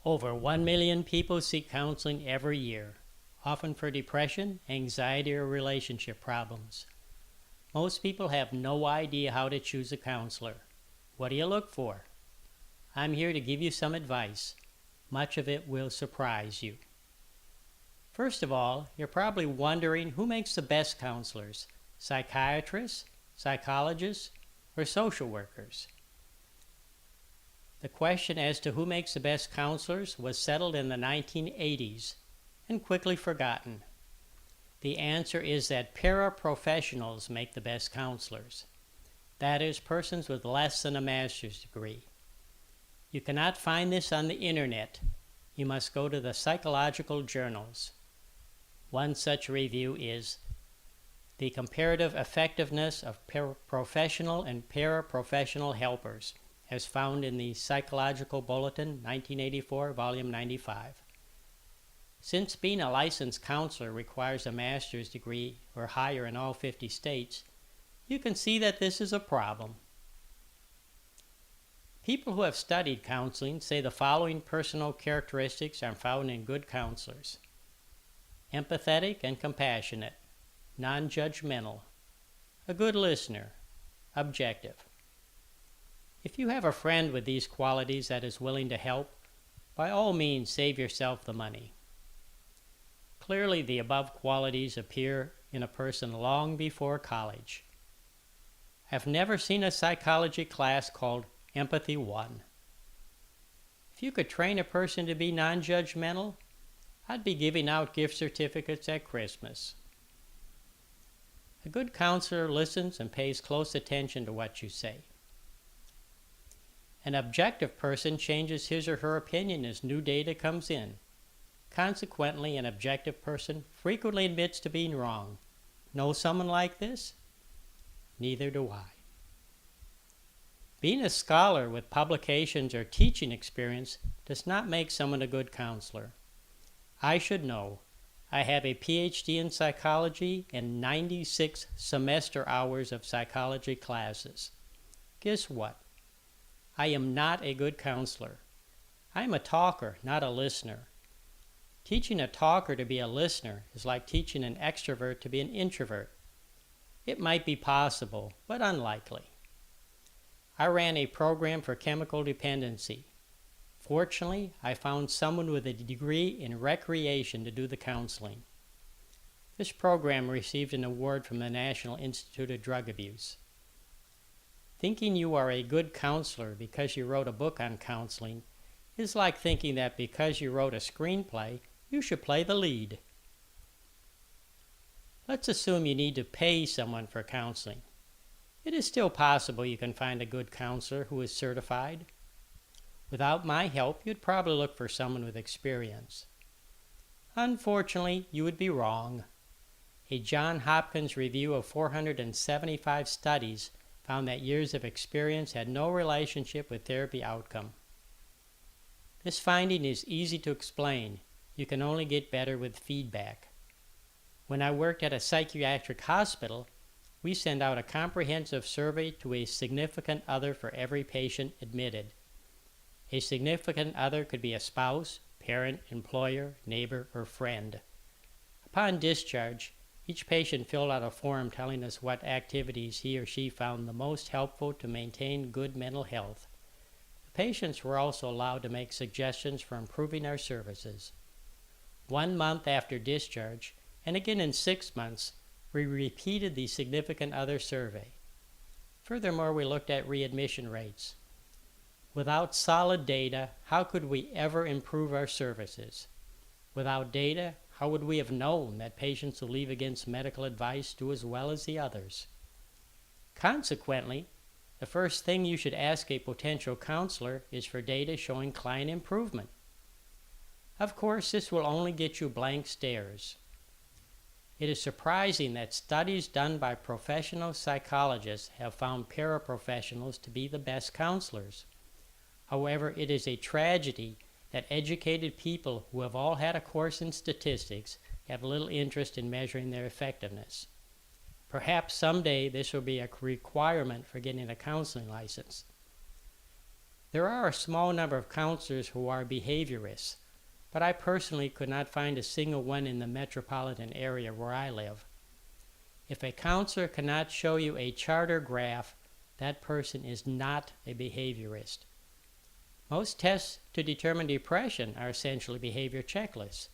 Over 1 million people seek counseling every year, often for depression, anxiety, or relationship problems. Most people have no idea how to choose a counselor. What do you look for? I'm here to give you some advice. Much of it will surprise you. First of all, you're probably wondering who makes the best counselors: psychiatrists, psychologists, or social workers. The question as to who makes the best counselors was settled in the 1980s and quickly forgotten. The answer is that paraprofessionals make the best counselors. That is, persons with less than a master's degree. You cannot find this on the internet. You must go to the psychological journals. One such review is The Comparative Effectiveness of Professional and Paraprofessional Helpers, as found in the Psychological Bulletin, 1984, Volume 95. Since being a licensed counselor requires a master's degree or higher in all 50 states, you can see that this is a problem. People who have studied counseling say the following personal characteristics are found in good counselors: empathetic and compassionate, non-judgmental, a good listener, objective. If you have a friend with these qualities that is willing to help, by all means save yourself the money. Clearly, the above qualities appear in a person long before college. I've never seen a psychology class called Empathy 1. If you could train a person to be non-judgmental, I'd be giving out gift certificates at Christmas. A good counselor listens and pays close attention to what you say. An objective person changes his or her opinion as new data comes in. Consequently, an objective person frequently admits to being wrong. Know someone like this? Neither do I. Being a scholar with publications or teaching experience does not make someone a good counselor. I should know. I have a PhD in psychology and 96 semester hours of psychology classes. Guess what? I am not a good counselor. I am a talker, not a listener. Teaching a talker to be a listener is like teaching an extrovert to be an introvert. It might be possible, but unlikely. I ran a program for chemical dependency. Fortunately, I found someone with a degree in recreation to do the counseling. This program received an award from the National Institute of Drug Abuse. Thinking you are a good counselor because you wrote a book on counseling is like thinking that because you wrote a screenplay, you should play the lead. Let's assume you need to pay someone for counseling. It is still possible you can find a good counselor who is certified. Without my help, you'd probably look for someone with experience. Unfortunately, you would be wrong. A Johns Hopkins review of 475 studies found that years of experience had no relationship with therapy outcome. This finding is easy to explain. You can only get better with feedback. When I worked at a psychiatric hospital, we sent out a comprehensive survey to a significant other for every patient admitted. A significant other could be a spouse, parent, employer, neighbor, or friend. Upon discharge, each patient filled out a form telling us what activities he or she found the most helpful to maintain good mental health. The patients were also allowed to make suggestions for improving our services. 1 month after discharge, and again in 6 months, we repeated the significant other survey. Furthermore, we looked at readmission rates. Without solid data, how could we ever improve our services? Without data, how would we have known that patients who leave against medical advice do as well as the others? Consequently, the first thing you should ask a potential counselor is for data showing client improvement. Of course, this will only get you blank stares. It is surprising that studies done by professional psychologists have found paraprofessionals to be the best counselors. However, it is a tragedy that educated people who have all had a course in statistics have little interest in measuring their effectiveness. Perhaps someday this will be a requirement for getting a counseling license. There are a small number of counselors who are behaviorists, but I personally could not find a single one in the metropolitan area where I live. If a counselor cannot show you a chart or graph, that person is not a behaviorist. Most tests to determine depression are essentially behavior checklists.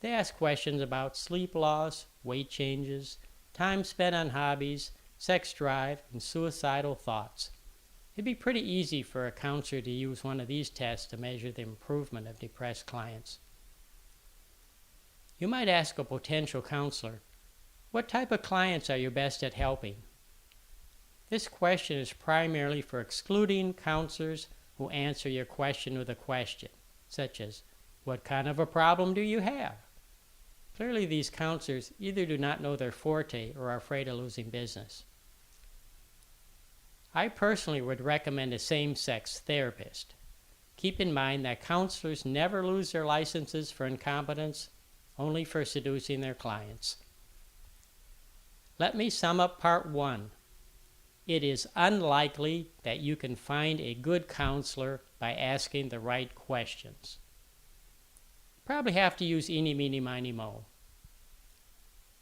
They ask questions about sleep loss, weight changes, time spent on hobbies, sex drive, and suicidal thoughts. It'd be pretty easy for a counselor to use one of these tests to measure the improvement of depressed clients. You might ask a potential counselor, what type of clients are you best at helping? This question is primarily for excluding counselors who answer your question with a question, such as, what kind of a problem do you have? Clearly, these counselors either do not know their forte or are afraid of losing business. I personally would recommend a same-sex therapist. Keep in mind that counselors never lose their licenses for incompetence, only for seducing their clients. Let me sum up part 1. It is unlikely that you can find a good counselor by asking the right questions. Probably have to use eeny, meeny, miny, moe.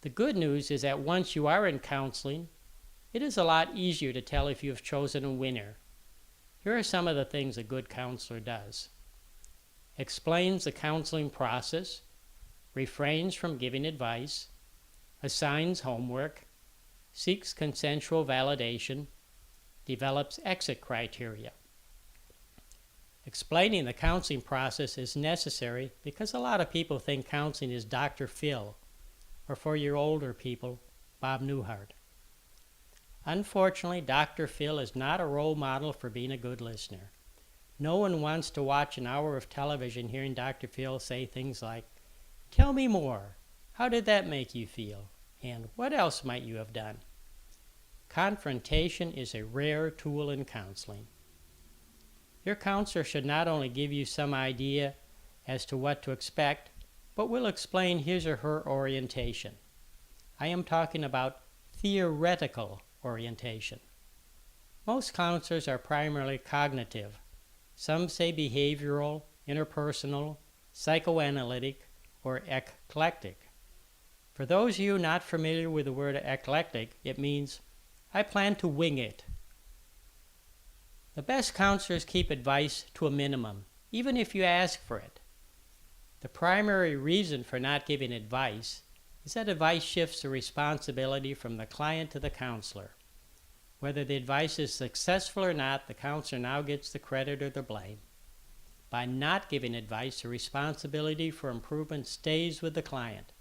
The good news is that once you are in counseling, it is a lot easier to tell if you have chosen a winner. Here are some of the things a good counselor does. Explains the counseling process, refrains from giving advice, assigns homework, seeks consensual validation, develops exit criteria. Explaining the counseling process is necessary because a lot of people think counseling is Dr. Phil, or for your older people, Bob Newhart. Unfortunately, Dr. Phil is not a role model for being a good listener. No one wants to watch an hour of television hearing Dr. Phil say things like, "Tell me more. How did that make you feel? And what else might you have done?" Confrontation is a rare tool in counseling. Your counselor should not only give you some idea as to what to expect, but will explain his or her orientation. I am talking about theoretical orientation. Most counselors are primarily cognitive. Some say behavioral, interpersonal, psychoanalytic, or eclectic. For those of you not familiar with the word eclectic, it means, I plan to wing it. The best counselors keep advice to a minimum, even if you ask for it. The primary reason for not giving advice is that advice shifts the responsibility from the client to the counselor. Whether the advice is successful or not, the counselor now gets the credit or the blame. By not giving advice, the responsibility for improvement stays with the client.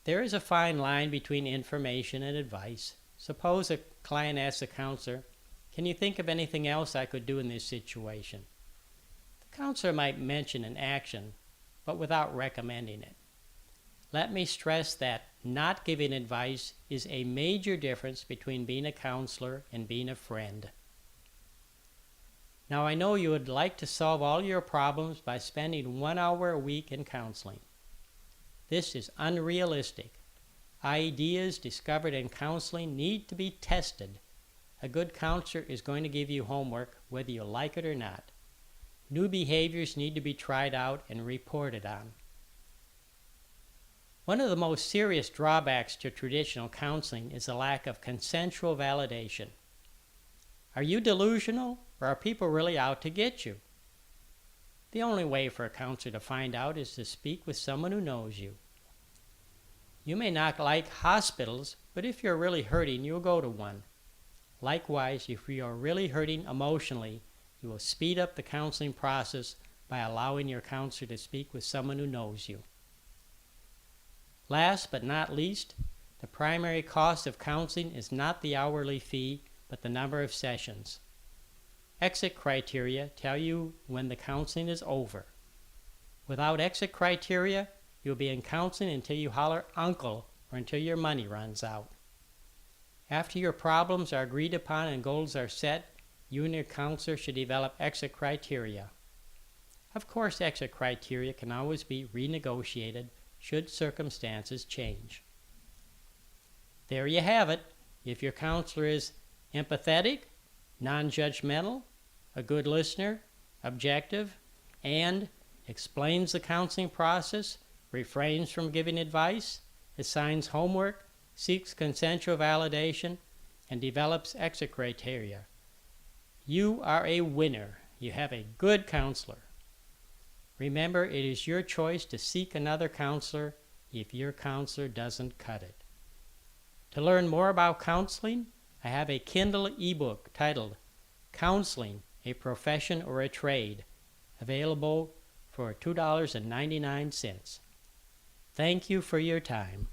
There is a fine line between information and advice. Suppose a client asks a counselor, "Can you think of anything else I could do in this situation?" The counselor might mention an action, but without recommending it. Let me stress that not giving advice is a major difference between being a counselor and being a friend. Now, I know you would like to solve all your problems by spending 1 hour a week in counseling. This is unrealistic. Ideas discovered in counseling need to be tested. A good counselor is going to give you homework whether you like it or not. New behaviors need to be tried out and reported on. One of the most serious drawbacks to traditional counseling is the lack of consensual validation. Are you delusional, or are people really out to get you? The only way for a counselor to find out is to speak with someone who knows you. You may not like hospitals, but if you're really hurting, you'll go to one. Likewise, if you are really hurting emotionally, you will speed up the counseling process by allowing your counselor to speak with someone who knows you. Last but not least, the primary cost of counseling is not the hourly fee, but the number of sessions. Exit criteria tell you when the counseling is over. Without exit criteria, you'll be in counseling until you holler uncle or until your money runs out. After your problems are agreed upon and goals are set, you and your counselor should develop exit criteria. Of course, exit criteria can always be renegotiated should circumstances change. There you have it. If your counselor is empathetic, non-judgmental, a good listener, objective, and explains the counseling process, refrains from giving advice, assigns homework, seeks consensual validation, and develops exit criteria. You are a winner. You have a good counselor. Remember, it is your choice to seek another counselor if your counselor doesn't cut it. To learn more about counseling, I have a Kindle ebook titled Counseling, a Profession or a Trade, available for $2.99. Thank you for your time.